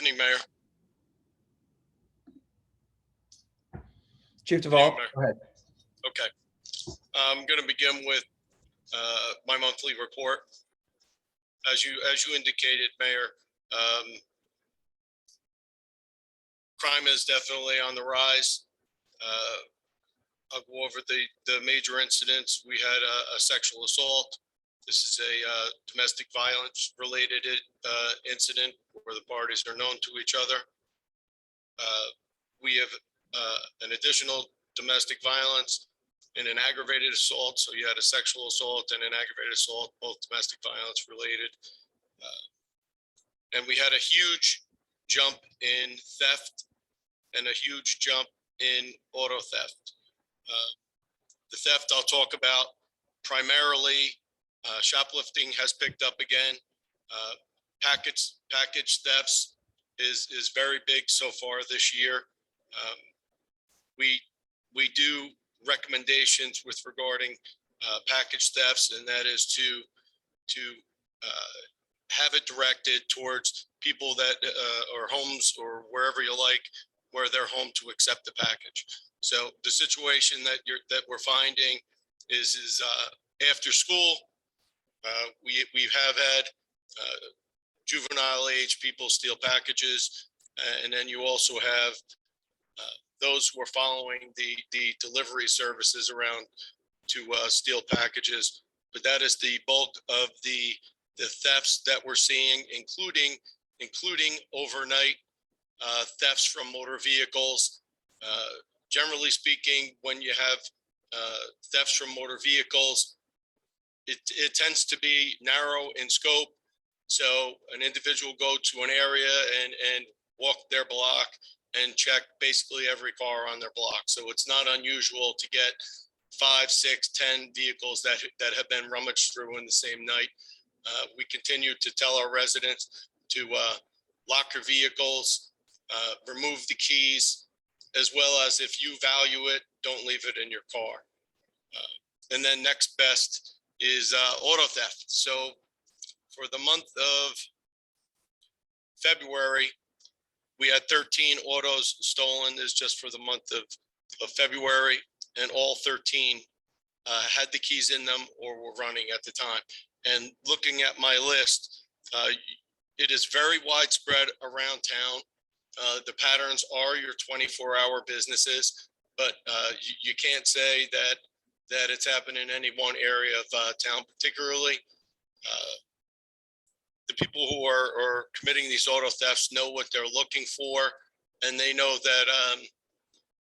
evening, Mayor. Chief Duvall, go ahead. Okay. I'm going to begin with my monthly report. As you indicated, Mayor, crime is definitely on the rise. I'll go over the major incidents. We had a sexual assault. This is a domestic violence related incident where the parties are known to each other. We have an additional domestic violence and an aggravated assault. So you had a sexual assault and an aggravated assault, both domestic violence related. And we had a huge jump in theft and a huge jump in auto theft. The theft I'll talk about primarily. Shoplifting has picked up again. Package thefts is very big so far this year. We do recommendations with regarding package thefts, and that is to have it directed towards people that or homes or wherever you like, where they're home to accept the package. So the situation that we're finding is after school. We have had juvenile age people steal packages, and then you also have those who are following the delivery services around to steal packages. But that is the bulk of the thefts that we're seeing, including overnight thefts from motor vehicles. Generally speaking, when you have thefts from motor vehicles, it tends to be narrow in scope. So an individual go to an area and walk their block and check basically every car on their block. So it's not unusual to get 5, 6, 10 vehicles that have been rummaged through in the same night. We continue to tell our residents to lock your vehicles, remove the keys, as well as if you value it, don't leave it in your car. And then next best is auto theft. So for the month of February, we had 13 autos stolen. This is just for the month of February, and all 13 had the keys in them or were running at the time. And looking at my list, it is very widespread around town. The patterns are your 24-hour businesses, but you can't say that it's happened in any one area of town particularly. The people who are committing these auto thefts know what they're looking for, and they know that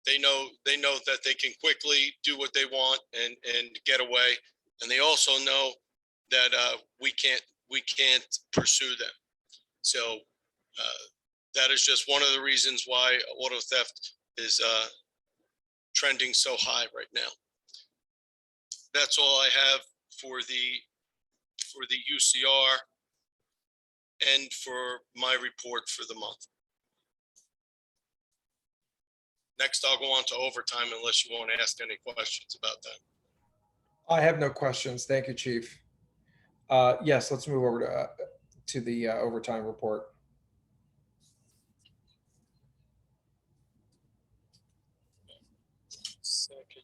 they know that they can quickly do what they want and get away. And they also know that we can't pursue them. So that is just one of the reasons why auto theft is trending so high right now. That's all I have for the UCR and for my report for the month. Next, I'll go on to overtime unless you want to ask any questions about that. I have no questions. Thank you, Chief. Yes, let's move over to the overtime report. Second.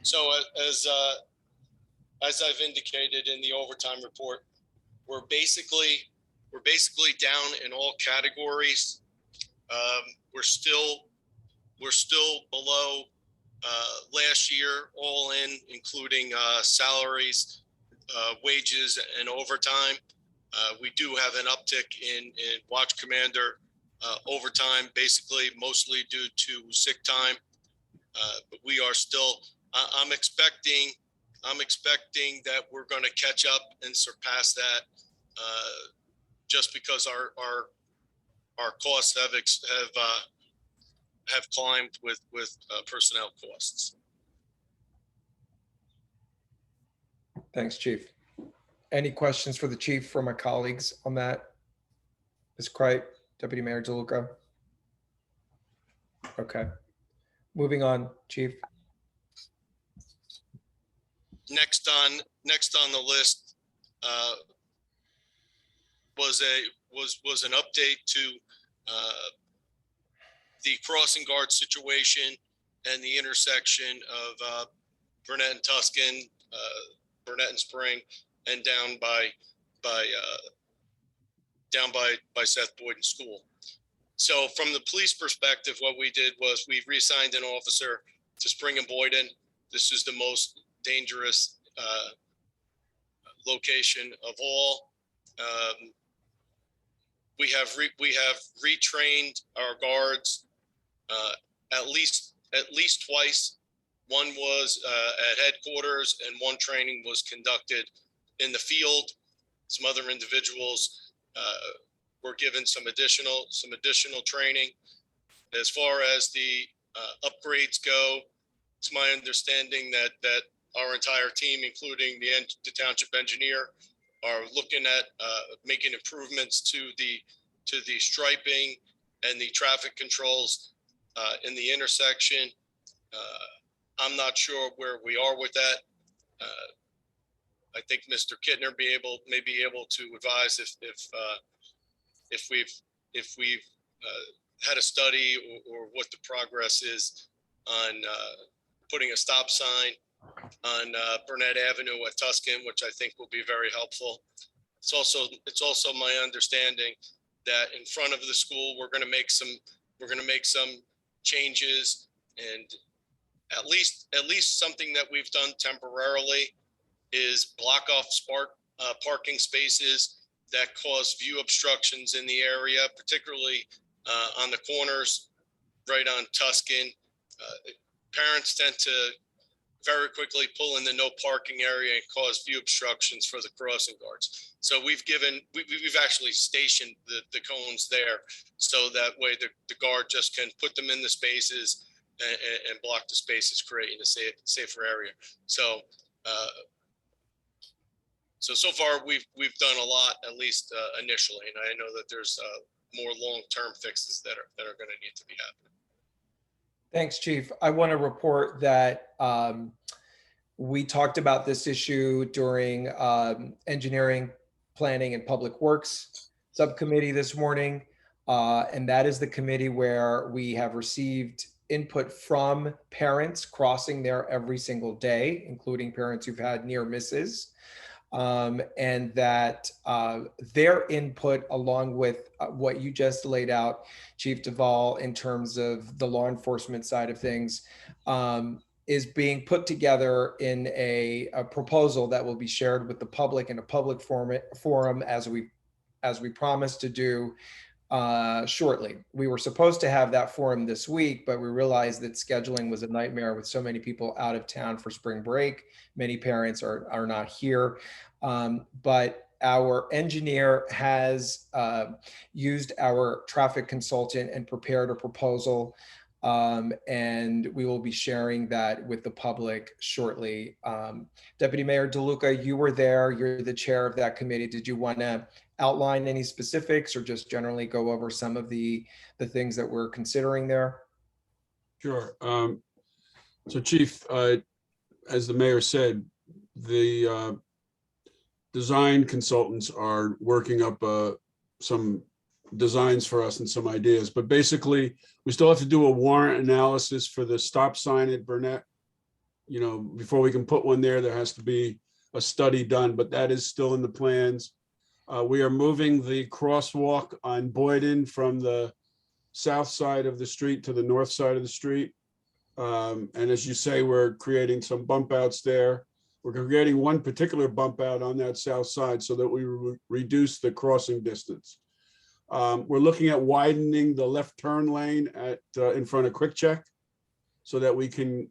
So as I've indicated in the overtime report, we're basically down in all categories. We're still below last year, all in, including salaries, wages, and overtime. We do have an uptick in watch commander overtime, basically mostly due to sick time. But we are still. I'm expecting that we're going to catch up and surpass that, just because our costs have climbed with personnel costs. Thanks, Chief. Any questions for the Chief from my colleagues on that? Ms. Cripe, Deputy Mayor DeLuca. Okay. Moving on, Chief. Next on the list was an update to the crossing guard situation and the intersection of Burnett and Tuscan, Burnett and Spring, and down by Seth Boyden School. So from the police perspective, what we did was we reassigned an officer to Spring and Boyden. This is the most dangerous location of all. We have retrained our guards at least twice. One was at headquarters, and one training was conducted in the field. Some other individuals were given some additional training. As far as the upgrades go, it's my understanding that our entire team, including the township engineer, are looking at making improvements to the striping and the traffic controls in the intersection. I'm not sure where we are with that. I think Mr. Kittner may be able to advise if we've had a study or what the progress is on putting a stop sign on Burnett Avenue at Tuscan, which I think will be very helpful. It's also my understanding that in front of the school we're going to make some changes, and at least something that we've done temporarily is block off parking spaces that cause view obstructions in the area, particularly on the corners right on Tuscan. Parents tend to very quickly pull in the no parking area and cause view obstructions for the crossing guards. So we've actually stationed the cones there, so that way the guard just can put them in the spaces and block the spaces, creating a safer area. So so far we've done a lot, at least initially, and I know that there's more long-term fixes that are going to need to be happening. Thanks, Chief. I want to report that we talked about this issue during engineering, planning, and public works subcommittee this morning. And that is the committee where we have received input from parents crossing there every single day, including parents who've had near misses. And that their input, along with what you just laid out, Chief Duvall, in terms of the law enforcement side of things, is being put together in a proposal that will be shared with the public in a public forum as we promised to do shortly. We were supposed to have that forum this week, but we realized that scheduling was a nightmare with so many people out of town for spring break. Many parents are not here. But our engineer has used our traffic consultant and prepared a proposal. And we will be sharing that with the public shortly. Deputy Mayor DeLuca, you were there. You're the chair of that committee. Did you want to outline any specifics or just generally go over some of the things that we're considering there? Sure. So Chief, as the mayor said, the design consultants are working up some designs for us and some ideas, but basically we still have to do a warrant analysis for the stop sign at Burnett. You know, before we can put one there has to be a study done, but that is still in the plans. We are moving the crosswalk on Boyden from the south side of the street to the north side of the street. And as you say, we're creating some bump outs there. We're creating one particular bump out on that south side so that we reduce the crossing distance. We're looking at widening the left turn lane at in front of Quick Check so that we can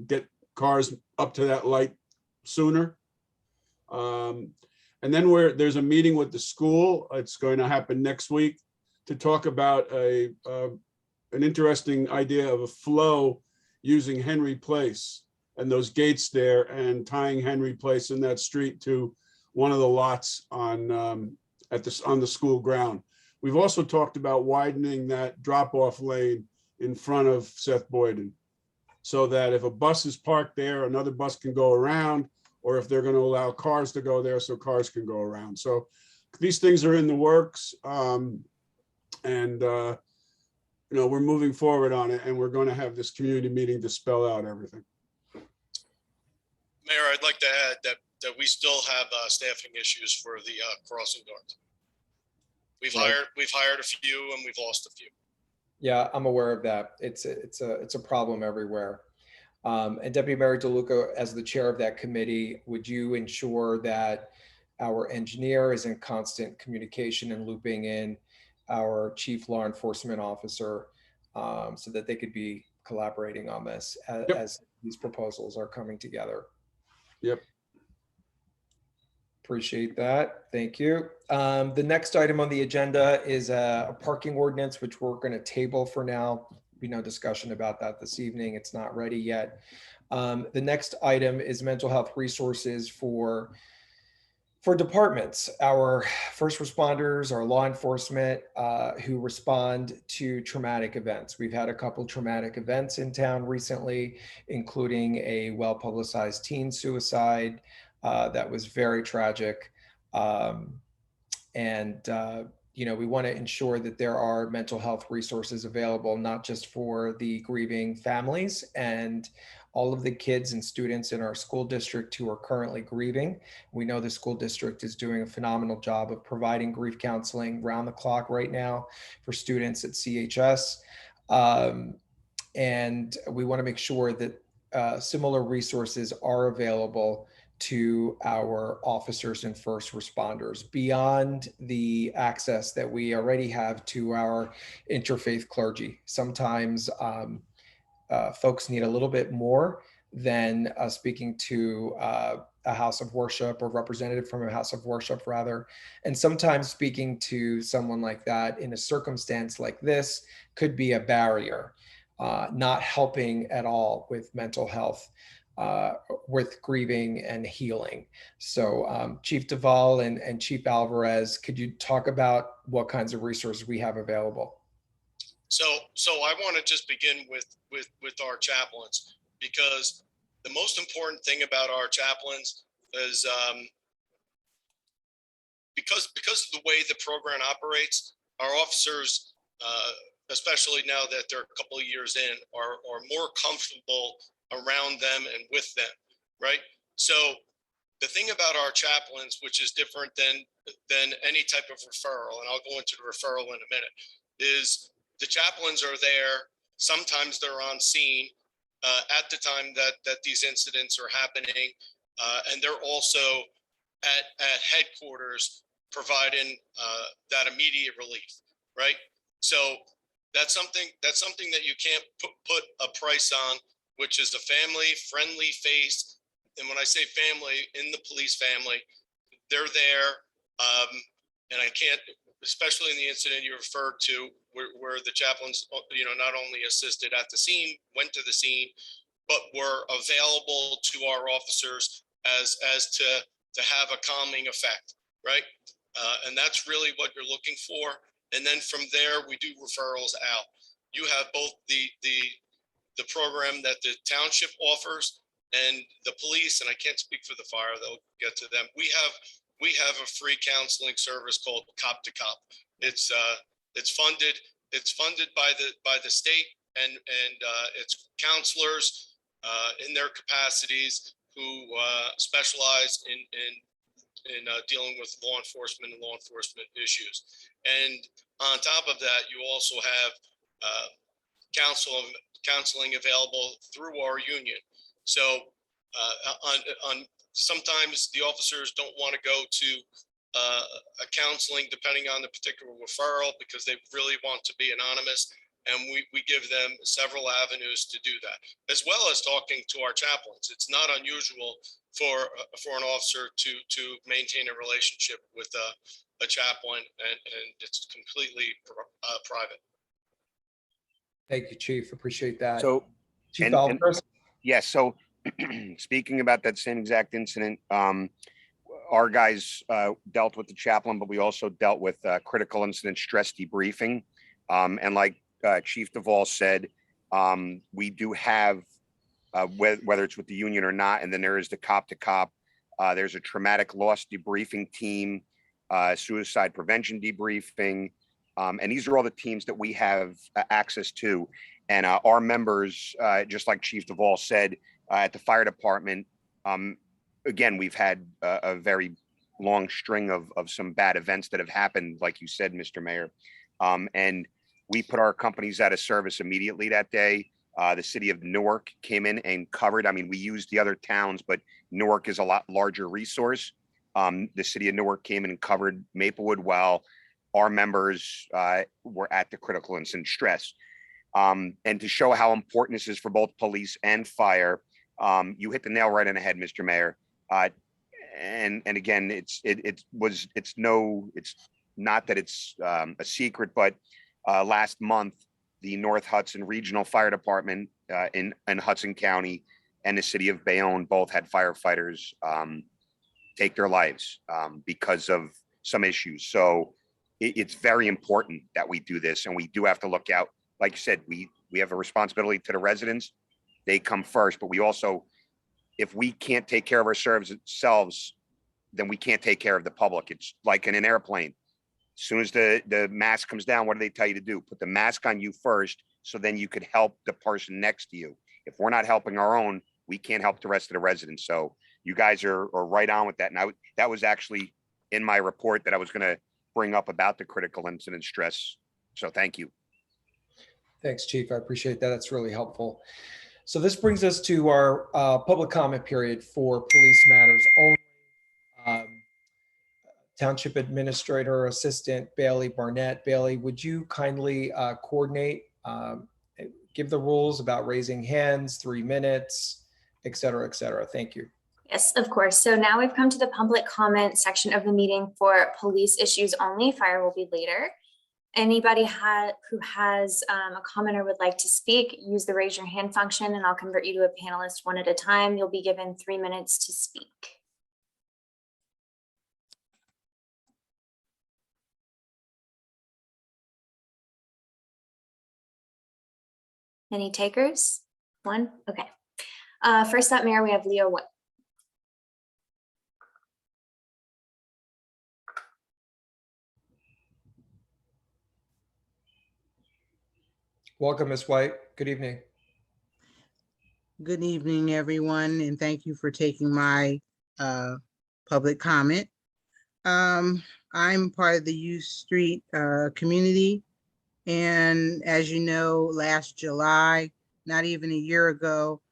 get cars up to that light sooner. And then there's a meeting with the school. It's going to happen next week to talk about an interesting idea of a flow using Henry Place and those gates there and tying Henry Place in that street to one of the lots on the school ground. We've also talked about widening that drop-off lane in front of Seth Boyden so that if a bus is parked there, another bus can go around, or if they're going to allow cars to go there so cars can go around. So these things are in the works. We're moving forward on it, and we're going to have this community meeting to spell out everything. Mayor, I'd like to add that we still have staffing issues for the crossing guards. We've hired a few and we've lost a few. Yeah, I'm aware of that. It's a problem everywhere. And Deputy Mayor DeLuca, as the chair of that committee, would you ensure that our engineer is in constant communication and looping in our chief law enforcement officer so that they could be collaborating on this as these proposals are coming together? Yep. Appreciate that. Thank you. The next item on the agenda is a parking ordinance, which we're going to table for now. Be no discussion about that this evening. It's not ready yet. The next item is mental health resources for departments, our first responders, our law enforcement who respond to traumatic events. We've had a couple traumatic events in town recently, including a well-publicized teen suicide that was very tragic. We want to ensure that there are mental health resources available, not just for the grieving families and all of the kids and students in our school district who are currently grieving. We know the school district is doing a phenomenal job of providing grief counseling round the clock right now for students at CHS. And we want to make sure that similar resources are available to our officers and first responders beyond the access that we already have to our interfaith clergy. Sometimes folks need a little bit more than speaking to a house of worship or representative from a house of worship rather. And sometimes speaking to someone like that in a circumstance like this could be a barrier, not helping at all with mental health, with grieving and healing. So Chief Duvall and Chief Alvarez, could you talk about what kinds of resources we have available? So I want to just begin with our chaplains, because the most important thing about our chaplains is because of the way the program operates, our officers, especially now that they're a couple of years in, are more comfortable around them and with them, right? So the thing about our chaplains, which is different than any type of referral, and I'll go into the referral in a minute, is the chaplains are there. Sometimes they're on scene at the time that these incidents are happening, and they're also at headquarters providing that immediate relief, right? So that's something that you can't put a price on, which is a family-friendly face. And when I say family, in the police family, they're there, and I can't. Especially in the incident you referred to, where the chaplains, not only assisted at the scene, went to the scene, but were available to our officers as to have a calming effect, right? And that's really what you're looking for. And then from there, we do referrals out. You have both the program that the township offers and the police, and I can't speak for the fire, they'll get to them. We have a free counseling service called Cop to Cop. It's funded by the state, and it's counselors in their capacities who specialize in dealing with law enforcement and law enforcement issues. And on top of that, you also have counseling available through our union. So sometimes the officers don't want to go to a counseling depending on the particular referral because they really want to be anonymous. And we give them several avenues to do that, as well as talking to our chaplains. It's not unusual for an officer to maintain a relationship with a chaplain, and it's completely private. Thank you, Chief. Appreciate that. So, Chief Alvarez? Yes. So speaking about that same exact incident, our guys dealt with the chaplain, but we also dealt with critical incident stress debriefing. And like Chief Duvall said, we do have, whether it's with the union or not, and then there is the Cop to Cop There's a traumatic loss debriefing team, suicide prevention debriefing. And these are all the teams that we have access to. And our members, just like Chief Duvall said, at the fire department, again, we've had a very long string of some bad events that have happened, like you said, Mr. Mayor. And we put our companies out of service immediately that day. The city of Newark came in and covered. I mean, we used the other towns, but Newark is a lot larger resource. The city of Newark came in and covered Maplewood while our members were at the critical incident stress. And to show how important this is for both police and fire, you hit the nail right on the head, Mr. Mayor. And again, it's not that it's a secret, but last month, the North Hudson Regional Fire Department in Hudson County and the city of Bayonne both had firefighters take their lives because of some issues. So it's very important that we do this, and we do have to look out. Like you said, we have a responsibility to the residents. They come first, but we also, if we can't take care of ourselves, then we can't take care of the public. It's like in an airplane. As soon as the mask comes down, what do they tell you to do? Put the mask on you first, so then you could help the person next to you. If we're not helping our own, we can't help the rest of the residents. So you guys are right on with that. And that was actually in my report that I was going to bring up about the critical incident stress. So thank you. Thanks, Chief. I appreciate that. That's really helpful. So this brings us to our public comment period for police matters only. Township Administrator Assistant Bailey Barnett. Bailey, would you kindly coordinate, give the rules about raising hands, 3 minutes, et cetera, et cetera. Thank you. Yes, of course. So now we've come to the public comment section of the meeting for police issues only. Fire will be later. Anybody who has a comment or would like to speak, use the raise your hand function and I'll convert you to a panelist one at a time. You'll be given 3 minutes to speak. Any takers? One? Okay. First up, Mayor, we have Leo White. Welcome, Ms. White. Good evening. Good evening, everyone, and thank you for taking my public comment. I'm part of the U Street community, and as you know, last July, not even a year ago,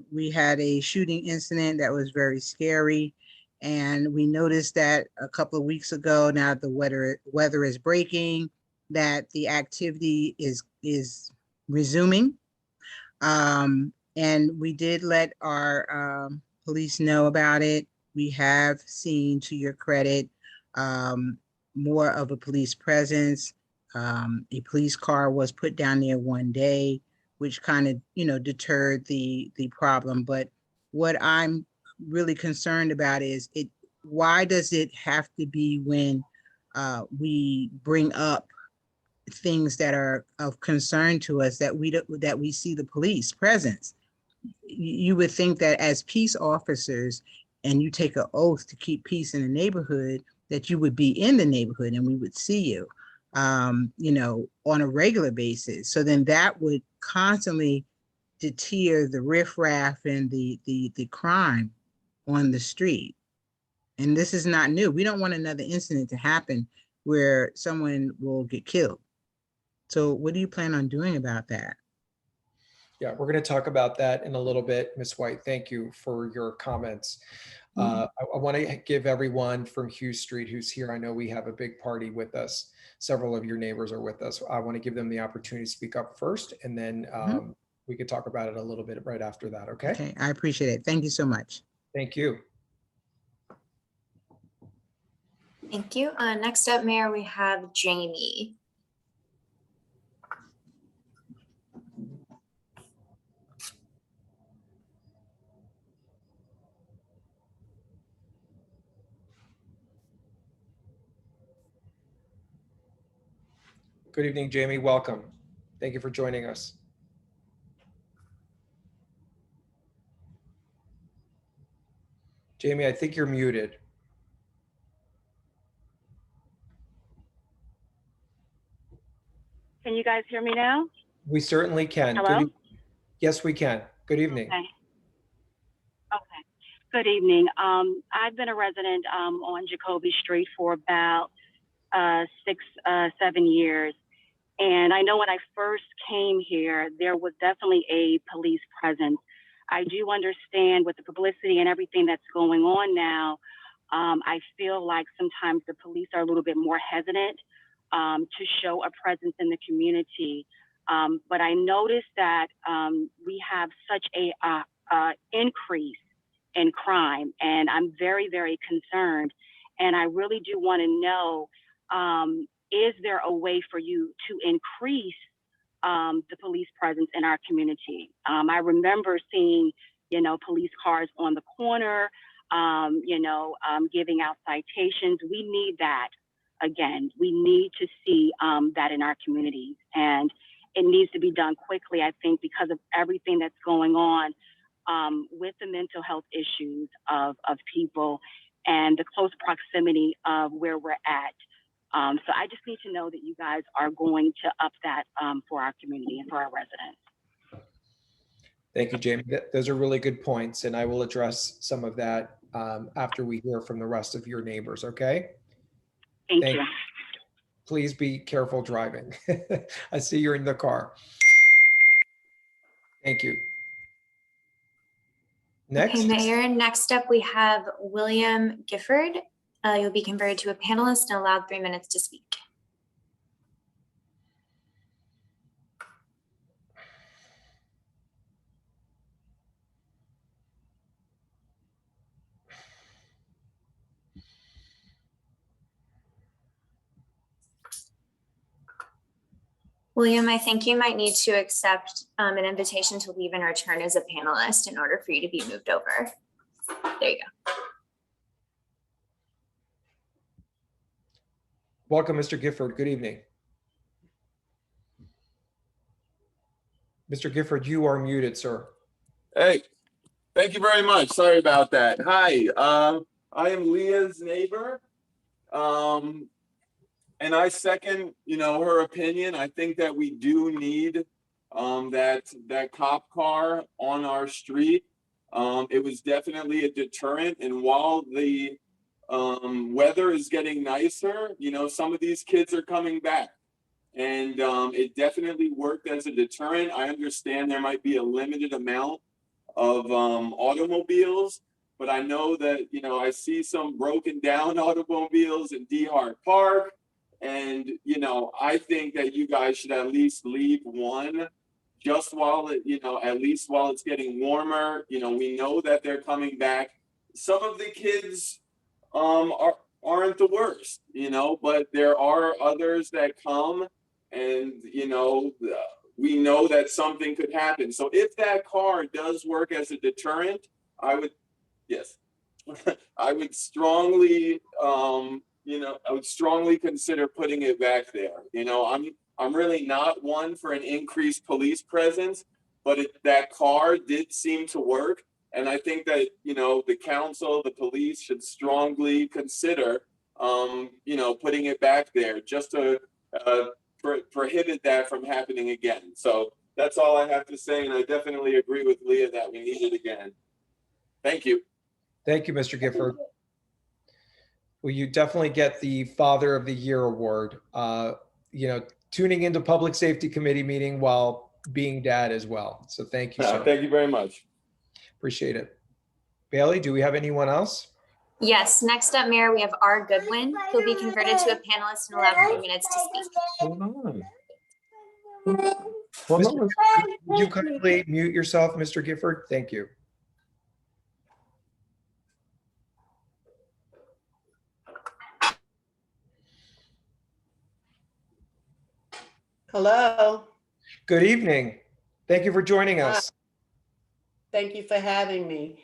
we had a shooting incident that was very scary, and we noticed that a couple of weeks ago, now the weather is breaking, that the activity is resuming. And we did let our police know about it. We have seen, to your credit, more of a police presence. A police car was put down there one day, which kind of, deterred the problem. But what I'm really concerned about is why does it have to be when we bring up things that are of concern to us that we see the police presence? You would think that as peace officers, and you take an oath to keep peace in the neighborhood, that you would be in the neighborhood and we would see you, on a regular basis. So then that would constantly deter the riffraff and the crime on the street. And this is not new. We don't want another incident to happen where someone will get killed. So what do you plan on doing about that? Yeah, we're going to talk about that in a little bit. Ms. White, thank you for your comments. I want to give everyone from Hughes Street who's here, I know we have a big party with us. Several of your neighbors are with us. I want to give them the opportunity to speak up first, and then we could talk about it a little bit right after that, okay? Okay, I appreciate it. Thank you so much. Thank you. Thank you. Next up, Mayor, we have Jamie. Good evening, Jamie. Welcome. Thank you for joining us. Jamie, I think you're muted. Can you guys hear me now? We certainly can. Hello? Yes, we can. Good evening. Okay. Okay. Good evening. I've been a resident on Jacoby Street for about 7 years. And I know when I first came here, there was definitely a police presence. I do understand with the publicity and everything that's going on now, I feel like sometimes the police are a little bit more hesitant to show a presence in the community. But I noticed that we have such a increase in crime, and I'm very, very concerned. And I really do want to know, is there a way for you to increase the police presence in our community? I remember seeing, police cars on the corner, giving out citations. We need that again. We need to see that in our communities, and it needs to be done quickly, I think, because of everything that's going on with the mental health issues of people and the close proximity of where we're at. So I just need to know that you guys are going to up that for our community and for our residents. Thank you, Jamie. Those are really good points, and I will address some of that after we hear from the rest of your neighbors, okay? Thank you. Please be careful driving. I see you're in the car. Thank you. Next. Okay, Mayor, next up we have William Gifford. You'll be converted to a panelist and allowed 3 minutes to speak. William, I think you might need to accept an invitation to leave and return as a panelist in order for you to be moved over. There you go. Welcome, Mr. Gifford. Good evening. Mr. Gifford, you are muted, sir. Hey, thank you very much. Sorry about that. Hi, I am Leah's neighbor. And I second, her opinion. I think that we do need that cop car on our street. It was definitely a deterrent. And while the weather is getting nicer, some of these kids are coming back. And it definitely worked as a deterrent. I understand there might be a limited amount of automobiles, but I know that, I see some broken down automobiles in D Hart Park. And, I think that you guys should at least leave one just while it, at least while it's getting warmer. We know that they're coming back. Some of the kids aren't the worst, but there are others that come and, we know that something could happen. So if that car does work as a deterrent, I would strongly, I would strongly consider putting it back there. I'm really not one for an increased police presence, but that car did seem to work. And I think that, the council, the police should strongly consider, putting it back there just to prohibit that from happening again. So that's all I have to say. And I definitely agree with Leah that we need it again. Thank you. Thank you, Mr. Gifford. Well, you definitely get the Father of the Year award, tuning into Public Safety Committee meeting while being dad as well. So thank you, sir. Thank you very much. Appreciate it. Bailey, do we have anyone else? Yes, next up, Mayor, we have R. Goodwin, who'll be converted to a panelist and allowed 3 minutes to speak. Hold on. Would you kindly mute yourself, Mr. Gifford? Thank you. Hello. Good evening. Thank you for joining us. Thank you for having me.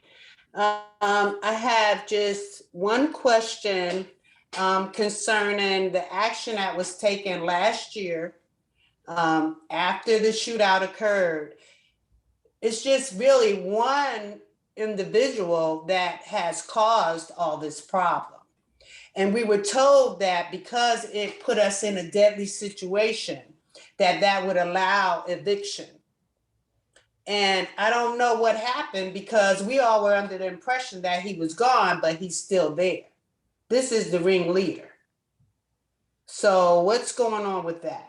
I have just one question concerning the action that was taken last year after the shootout occurred. It's just really one individual that has caused all this problem. And we were told that because it put us in a deadly situation, that would allow eviction. And I don't know what happened because we all were under the impression that he was gone, but he's still there. This is the ringleader. So what's going on with that?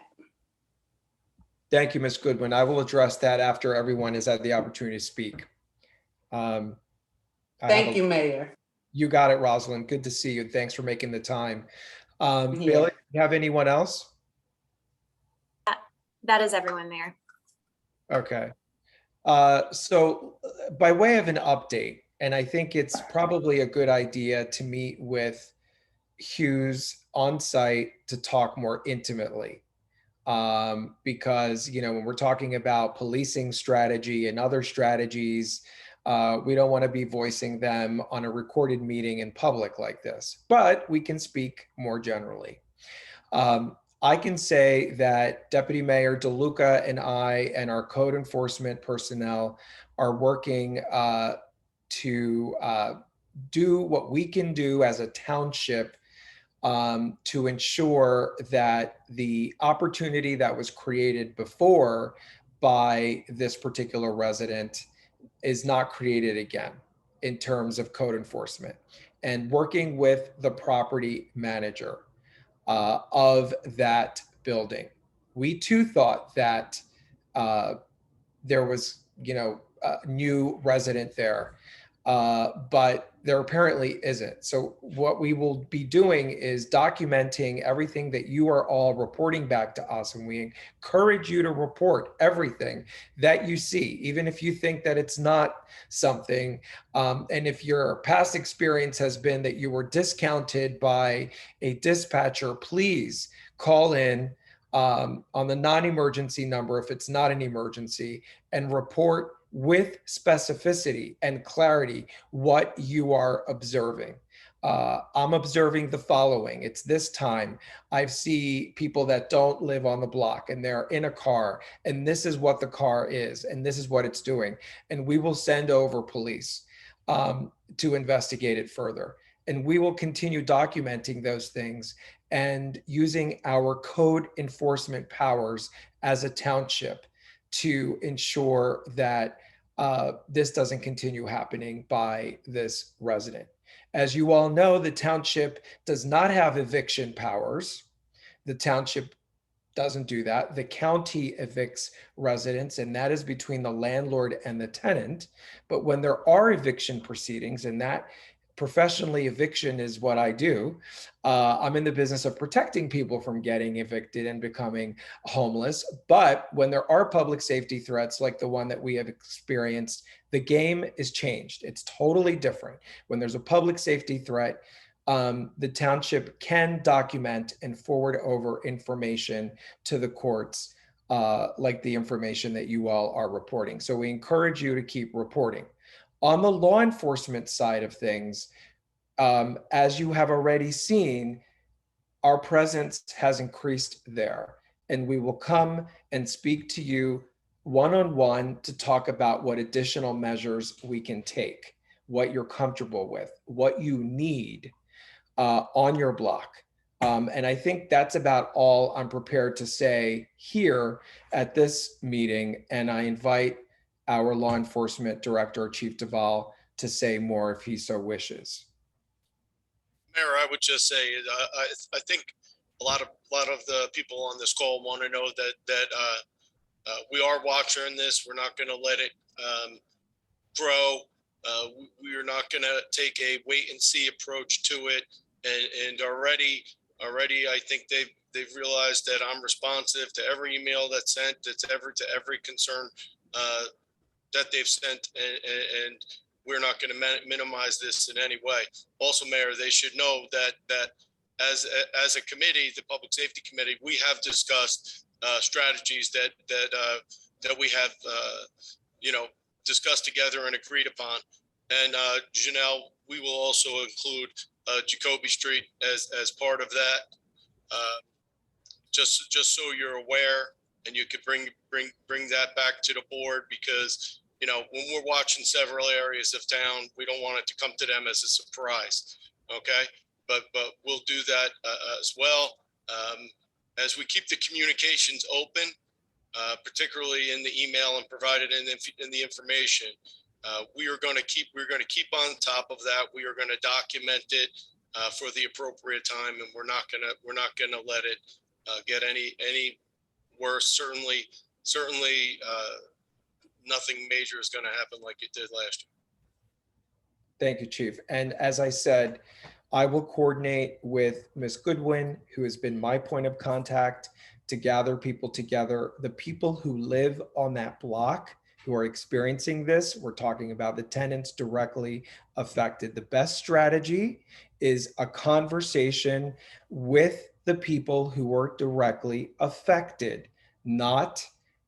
Thank you, Ms. Goodwin. I will address that after everyone has had the opportunity to speak. Thank you, Mayor. You got it, Rosalind. Good to see you. Thanks for making the time. Yeah. Bailey, you have anyone else? That is everyone, Mayor. Okay. So by way of an update, and I think it's probably a good idea to meet with Hughes on site to talk more intimately. Because, you know, when we're talking about policing strategy and other strategies, we don't want to be voicing them on a recorded meeting in public like this, but we can speak more generally. I can say that Deputy Mayor DeLuca and I and our code enforcement personnel are working to do what we can do as a township to ensure that the opportunity that was created before by this particular resident is not created again in terms of code enforcement, and working with the property manager of that building. We too thought that there was, you know, a new resident there, but there apparently isn't. So what we will be doing is documenting everything that you are all reporting back to us, and we encourage you to report everything that you see, even if you think that it's not something. And if your past experience has been that you were discounted by a dispatcher, please call in on the non-emergency number if it's not an emergency, and report with specificity and clarity what you are observing. I'm observing the following. It's this time. I see people that don't live on the block and they're in a car, and this is what the car is, and this is what it's doing. And we will send over police to investigate it further. And we will continue documenting those things and using our code enforcement powers as a township to ensure that this doesn't continue happening by this resident. As you all know, the township does not have eviction powers. The township doesn't do that. The county evicts residents, and that is between the landlord and the tenant. But when there are eviction proceedings, and that professionally, eviction is what I do. I'm in the business of protecting people from getting evicted and becoming homeless. But when there are public safety threats like the one that we have experienced, the game is changed. It's totally different. When there's a public safety threat, the township can document and forward over information to the courts, like the information that you all are reporting. So we encourage you to keep reporting. On the law enforcement side of things, as you have already seen, our presence has increased there, and we will come and speak to you one-on-one to talk about what additional measures we can take, what you're comfortable with, what you need on your block. And I think that's about all I'm prepared to say here at this meeting, and I invite our law enforcement director, Chief Duvall, to say more if he so wishes. Mayor, I would just say, I think a lot of the people on this call want to know that we are watching this. We're not going to let it grow. We are not going to take a wait and see approach to it. And already, I think they've realized that I'm responsive to every email that's sent, to every concern that they've sent, and we're not going to minimize this in any way. Also, Mayor, they should know that as a committee, the Public Safety Committee, we have discussed strategies that we have discussed together and agreed upon. And Janelle, we will also include Jacoby Street as part of that. Just so you're aware, and you could bring that back to the board, because you know, when we're watching several areas of town, we don't want it to come to them as a surprise. Okay, but we'll do that as well. As we keep the communications open, particularly in the email and provided in the information, we're going to keep on top of that. We are going to document it for the appropriate time, and we're not gonna let it get any worse. Certainly, nothing major is going to happen like it did last year. Thank you, Chief. And as I said, I will coordinate with Ms. Goodwin, who has been my point of contact, to gather people together. The people who live on that block who are experiencing this, we're talking about the tenants directly affected. The best strategy is a conversation with the people who are directly affected, not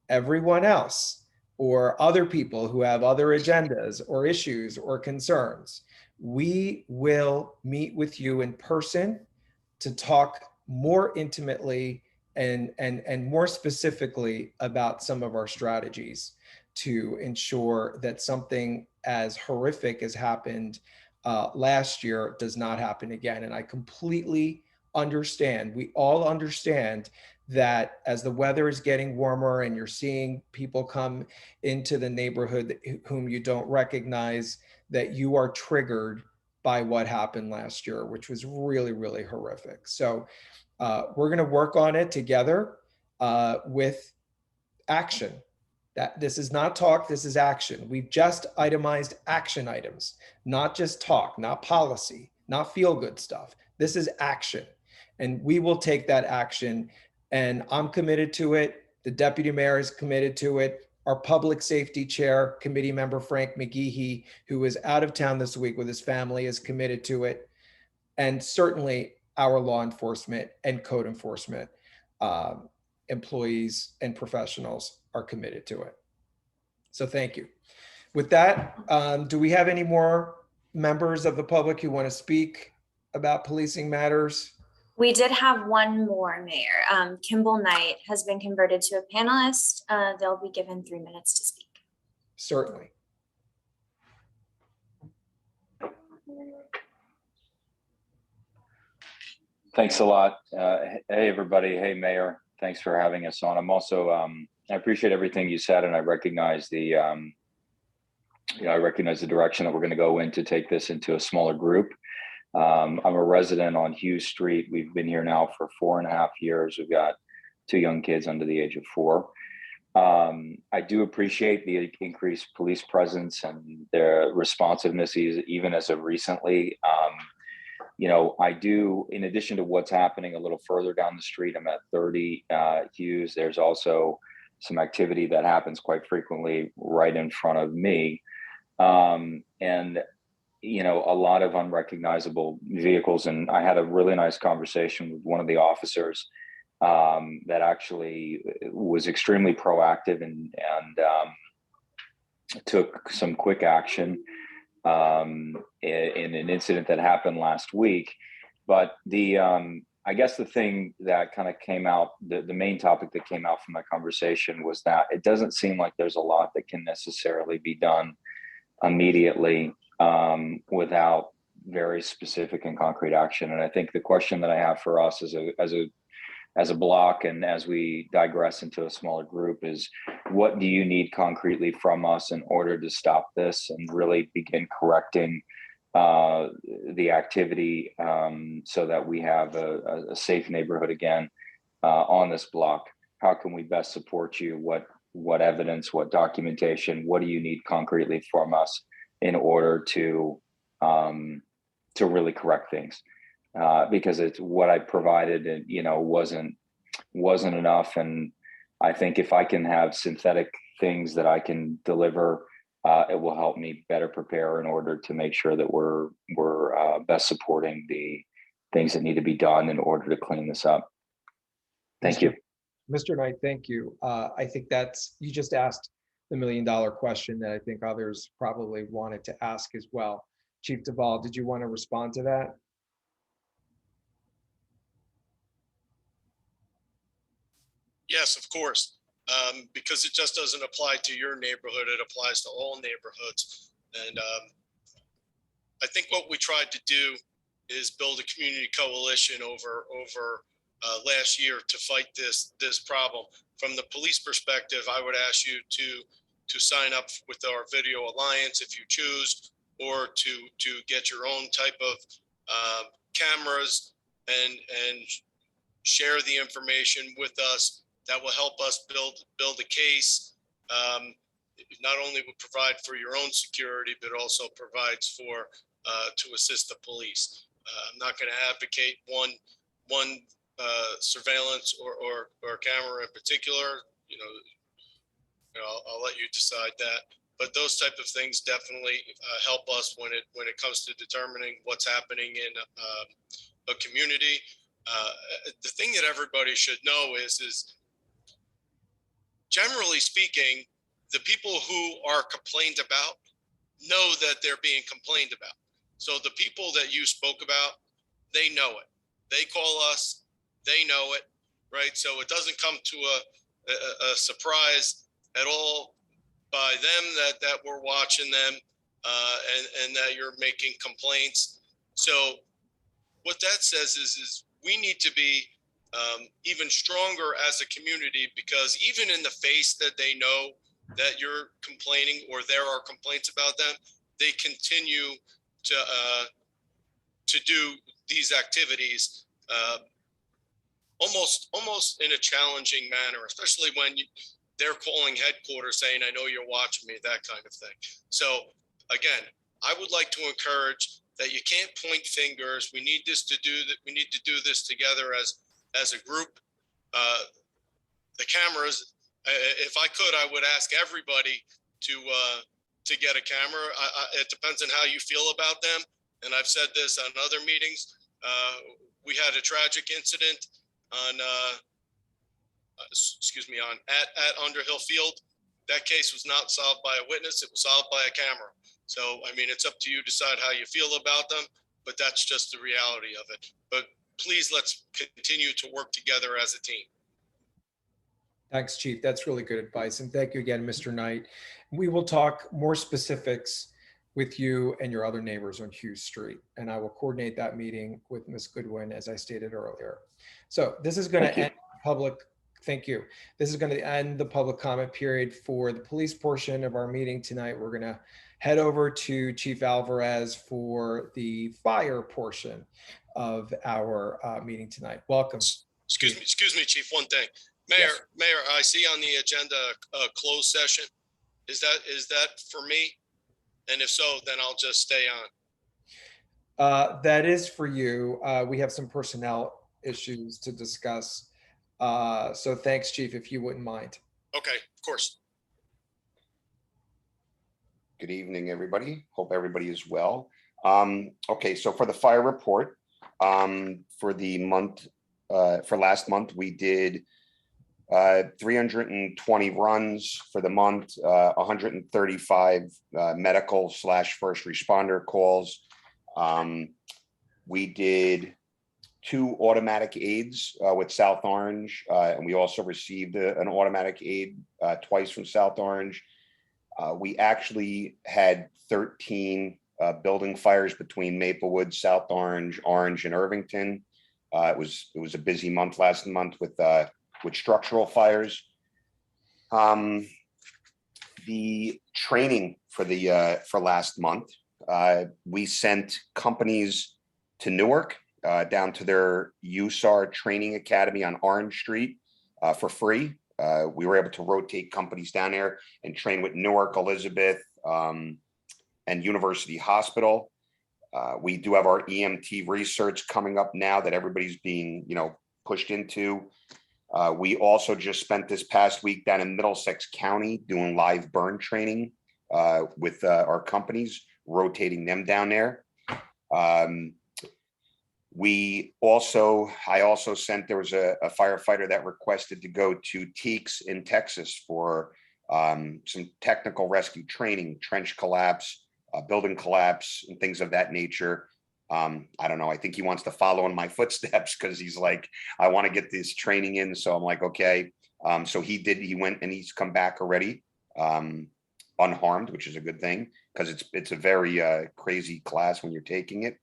everyone else or other people who have other agendas or issues or concerns. We will meet with you in person to talk more intimately and more specifically about some of our strategies to ensure that something as horrific as happened last year does not happen again. And I completely understand, we all understand that as the weather is getting warmer and you're seeing people come into the neighborhood whom you don't recognize, that you are triggered by what happened last year, which was really, really horrific. So we're going to work on it together with action. That this is not talk, this is action. We've just itemized action items, not just talk, not policy, not feel good stuff. This is action. And we will take that action. And I'm committed to it. The deputy mayor is committed to it. Our public safety chair, committee member Frank McGehee, who is out of town this week with his family, is committed to it. And certainly our law enforcement and code enforcement employees and professionals are committed to it. So thank you. With that, do we have any more members of the public who want to speak about policing matters? We did have one more, Mayor. Kimball Knight has been converted to a panelist. They'll be given 3 minutes to speak. Certainly. Thanks a lot. Hey, everybody. Hey, Mayor. Thanks for having us on. I'm also, I appreciate everything you said, and I recognize the, I recognize the direction that we're going to go in to take this into a smaller group. I'm a resident on Hughes Street. We've been here now for 4.5 years. We've got 2 young kids under the age of 4. I do appreciate the increased police presence and their responsiveness, even as of recently. You know, I do, in addition to what's happening a little further down the street, I'm at 30 Hughes. There's also some activity that happens quite frequently right in front of me. And you know, a lot of unrecognizable vehicles. And I had a really nice conversation with one of the officers that actually was extremely proactive and took some quick action in an incident that happened last week. But the I guess the thing that kind of came out, the main topic that came out from that conversation was that it doesn't seem like there's a lot that can necessarily be done immediately without very specific and concrete action. And I think the question that I have for us as a block, and as we digress into a smaller group, is what do you need concretely from us in order to stop this and really begin correcting the activity so that we have a safe neighborhood again on this block? How can we best support you? What evidence, what documentation, what do you need concretely from us in order to really correct things? Because it's what I provided, and you know, wasn't enough. And I think if I can have synthetic things that I can deliver, it will help me better prepare in order to make sure that we're best supporting the things that need to be done in order to clean this up. Thank you. Mr. Knight, thank you. I think you just asked the $1 million question that I think others probably wanted to ask as well. Chief Duvall, did you want to respond to that? Yes, of course. because it just doesn't apply to your neighborhood. It applies to all neighborhoods. And I think what we tried to do is build a community coalition over last year to fight this problem. From the police perspective, I would ask you to sign up with our Video Alliance if you choose, or to get your own type of cameras and share the information with us. That will help us build a case. Not only will provide for your own security, but also provides for to assist the police. I'm not going to advocate one surveillance or camera in particular. I'll let you decide that. But those type of things definitely help us when it comes to determining what's happening in a community. The thing that everybody should know is generally speaking, the people who are complained about know that they're being complained about. So the people that you spoke about, they know it. They call us, they know it, right? So it doesn't come to a surprise at all by them that we're watching them and that you're making complaints. So what that says is we need to be even stronger as a community, because even in the face that they know that you're complaining or there are complaints about them, they continue to do these activities almost in a challenging manner, especially when they're calling headquarters saying, I know you're watching me, that kind of thing. So again, I would like to encourage that you can't point fingers. We need this to do that. We need to do this together as a group. The cameras, if I could, I would ask everybody to get a camera. It depends on how you feel about them. And I've said this on other meetings. We had a tragic incident on at Underhill Field. That case was not solved by a witness. It was solved by a camera. So, I mean, it's up to you to decide how you feel about them, but that's just the reality of it. But please, let's continue to work together as a team. Thanks, Chief. That's really good advice. And thank you again, Mr. Knight. We will talk more specifics with you and your other neighbors on Hughes Street. And I will coordinate that meeting with Ms. Goodwin, as I stated earlier. So this is going to end public. Thank you. This is going to end the public comment period for the police portion of our meeting tonight. We're going to head over to Chief Alvarez for the fire portion of our meeting tonight. Welcome. Excuse me, Chief. One thing, Mayor, I see on the agenda a closed session. Is that for me? And if so, then I'll just stay on. That is for you. We have some personnel issues to discuss. So thanks, Chief, if you wouldn't mind. Okay, of course. Good evening, everybody. Hope everybody is well. Okay, so for the fire report, for the month, for last month, we did 320 runs for the month, 135 medical / first responder calls. We did 2 automatic aids with South Orange, and we also received an automatic aid twice from South Orange. We actually had 13 building fires between Maplewood, South Orange, Orange, and Irvington. It was a busy month last month with structural fires. The training for last month, we sent companies to Newark, down to their USAR training academy on Orange Street for free. We were able to rotate companies down there and train with Newark, Elizabeth, and University Hospital. We do have our EMT research coming up now that everybody's being, pushed into. We also just spent this past week down in Middlesex County doing live burn training with our companies, rotating them down there. I also sent, there was a firefighter that requested to go to Teeks in Texas for some technical rescue training, trench collapse, building collapse, and things of that nature. I don't know. I think he wants to follow in my footsteps because he's like, I want to get this training in. So I'm like, okay, So he went and he's come back already, unharmed, which is a good thing, because it's a very crazy class when you're taking it.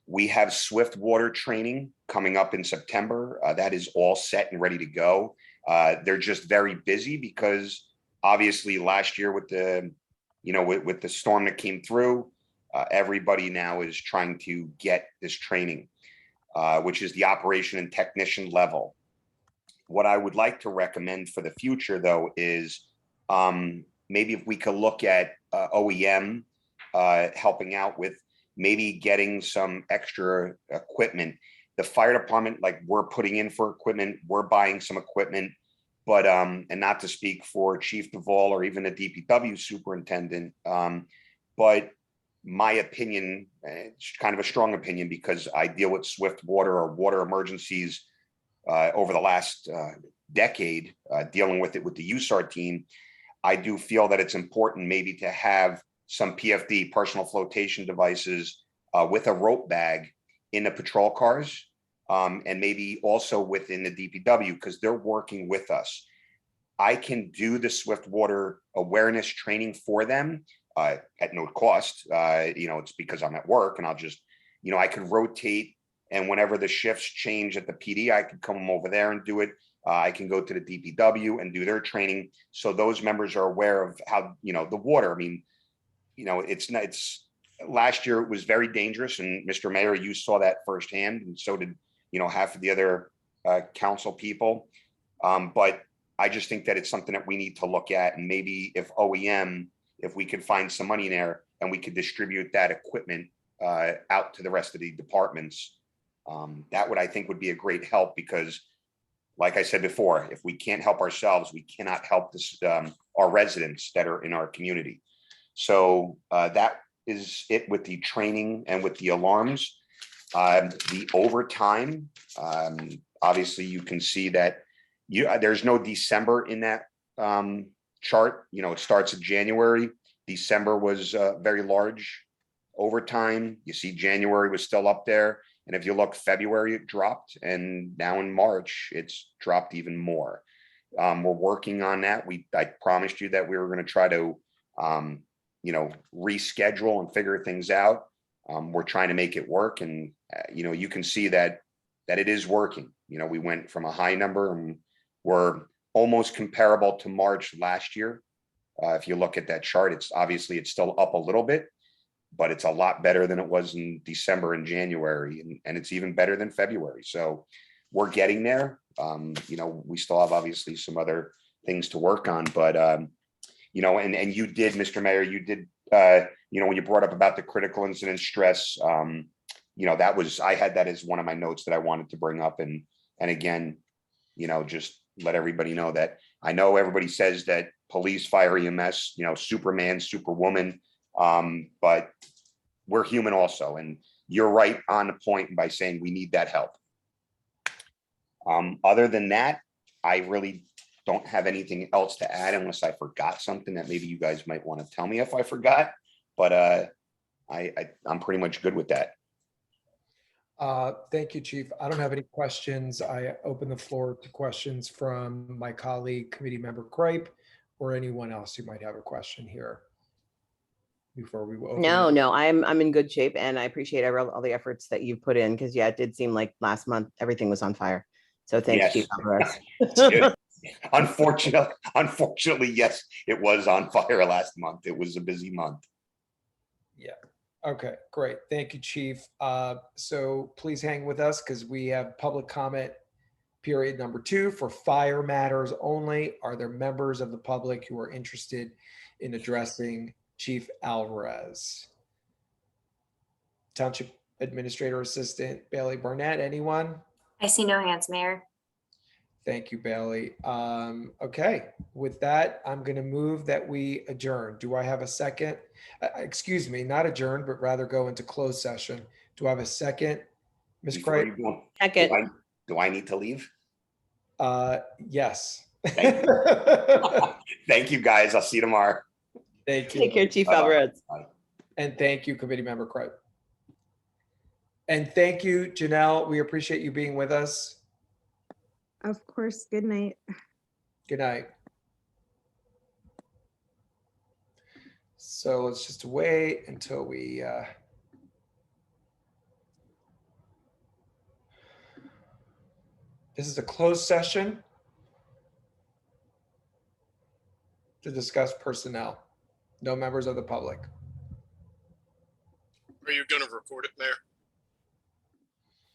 We have swift water training coming up in September. That is all set and ready to go. They're just very busy because obviously last year with the, with the storm that came through, everybody now is trying to get this training, which is the operation and technician level. What I would like to recommend for the future, though, is maybe if we could look at OEM helping out with maybe getting some extra equipment. The fire department, like, we're putting in for equipment, we're buying some equipment, but and not to speak for Chief Duvall or even the DPW superintendent, but my opinion, it's kind of a strong opinion because I deal with swift water or water emergencies over the last decade, dealing with it with the USAR team. I do feel that it's important maybe to have some PFD, personal flotation devices, with a rope bag in the patrol cars, and maybe also within the DPW, because they're working with us. I can do the swift water awareness training for them at no cost. It's because I'm at work and I'll just, I could rotate, and whenever the shifts change at the PD, I could come over there and do it. I can go to the DPW and do their training. So those members are aware of how, the water, I mean, it's last year it was very dangerous, and Mr. Mayor, you saw that firsthand, and so did, half of the other council people. But I just think that it's something that we need to look at, and maybe if OEM, if we could find some money in there and we could distribute that equipment out to the rest of the departments, that would, I think, would be a great help, because like I said before, if we can't help ourselves, we cannot help this, our residents that are in our community. So that is it with the training and with the alarms. The overtime, obviously you can see that there's no December in that chart. It starts in January. December was very large overtime. You see January was still up there. And if you look, February, it dropped. And now in March, it's dropped even more. We're working on that. I promised you that we were going to try to, reschedule and figure things out. We're trying to make it work. And, you can see that it is working. We went from a high number and we're almost comparable to March last year. If you look at that chart, it's still up a little bit, but it's a lot better than it was in December and January, and it's even better than February. So we're getting there. We still have obviously some other things to work on, but and you did, Mr. Mayor, you did, when you brought up about the critical incident stress, I had that as one of my notes that I wanted to bring up. And again, just let everybody know that I know everybody says that police, fire, EMS, Superman, Superwoman, but we're human also. And you're right on the point by saying we need that help. Other than that, I really don't have anything else to add unless I forgot something that maybe you guys might want to tell me if I forgot, but I'm pretty much good with that. Thank you, Chief. I don't have any questions. I open the floor to questions from my colleague, Committee Member Kripe, or anyone else who might have a question here before we open. No, I'm in good shape, and I appreciate all the efforts that you've put in, because it did seem like last month everything was on fire. So thanks, Yes. Chief Alvarez. Unfortunately, yes, it was on fire last month. It was a busy month. Yeah. Okay, great. Thank you, Chief. So please hang with us because we have public comment period number 2 for fire matters only. Are there members of the public who are interested in addressing Chief Alvarez? Township Administrator Assistant Bailey Barnett, anyone? I see no hands, Mayor. Thank you, Bailey. Okay, with that, I'm going to move that we adjourn. Do I have a second? Excuse me, not adjourn, but rather go into closed session. Do I have a second? Ms. Before Kripe? you go, Second. do I need to leave? Yes. Thank you. Thank you, guys. I'll see you tomorrow. Thank you. Take care, Chief Bye-bye. Alvarez. Bye. And thank you, Committee Member Kripe. And thank you, Janelle. We appreciate you being with us. Of course. Good night. Good night. So let's just wait until we, this is a closed session to discuss personnel. No members of the public. Are you going to record it, Mayor?